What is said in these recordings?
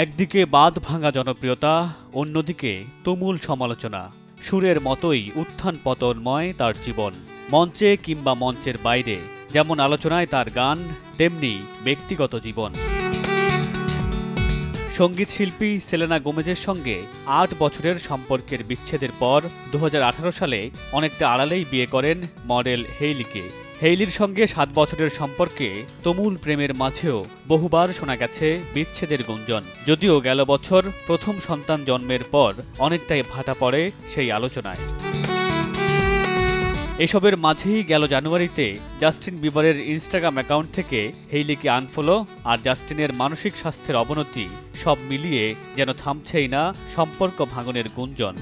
একদিকে বাঁধ ভাঙা জনপ্রিয়তা, অন্যদিকে তুমুল সমালোচনা। সুরের মতোই উত্থান পতনময় তার জীবন। মঞ্চে কিংবা মঞ্চের বাইরে যেমন আলোচনায় তার গান, তেমনি ব্যক্তিগত জীবন। সঙ্গীতশিল্পী সেলেনা গোমেজের সঙ্গে ৮ বছরের সম্পর্কের বিচ্ছেদের পর ২০১৮ সালে অনেকটা আড়ালেই বিয়ে করেন মডেল হেইলিকে। হেইলির সঙ্গে ৭ বছরের সম্পর্কে তুমুল প্রেমের মাঝেও বহুবার শোনা গেছে বিচ্ছেদের গুঞ্জন। যদিও গেল বছর প্রথম সন্তান জন্মের পর অনেকটাই ভাটা পড়ে সেই আলোচনায়। এসবের মাঝেই গেল জানুয়ারিতে জাস্টিন বিবারের ইনস্টাগ্রাম অ্যাকাউন্ট থেকে হেইলিকে আনফলো আর জাস্টিনের মানসিক স্বাস্থ্যের অবনতি সব মিলিয়ে যেন থামছেই না সম্পর্ক ভাঙনের গুঞ্জন।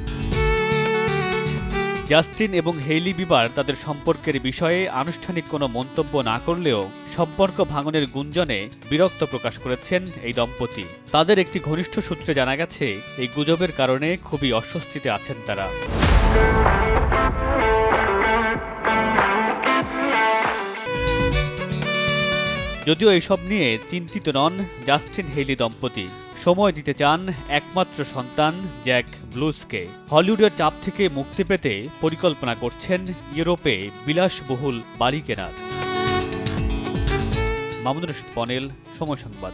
জাস্টিন এবং হেইলি বিবার তাদের সম্পর্কের বিষয়ে আনুষ্ঠানিক কোনো মন্তব্য না করলেও সম্পর্ক ভাঙনের গুঞ্জনে বিরক্ত প্রকাশ করেছেন এই দম্পতি। তাদের একটি ঘনিষ্ঠ সূত্রে জানা গেছে, এই গুজবের কারণে খুবই অস্বস্তিতে আছেন তারা। যদিও এসব নিয়ে চিন্তিত নন জাস্টিন হেইলি দম্পতি। সময় দিতে চান একমাত্র সন্তান জ্যাক ব্লুসকে। হলিউডের চাপ থেকে মুক্তি পেতে পরিকল্পনা করছেন ইউরোপে বিলাসবহুল বাড়ি কেনার। মামুনুর রশীদ পনেল, সময় সংবাদ।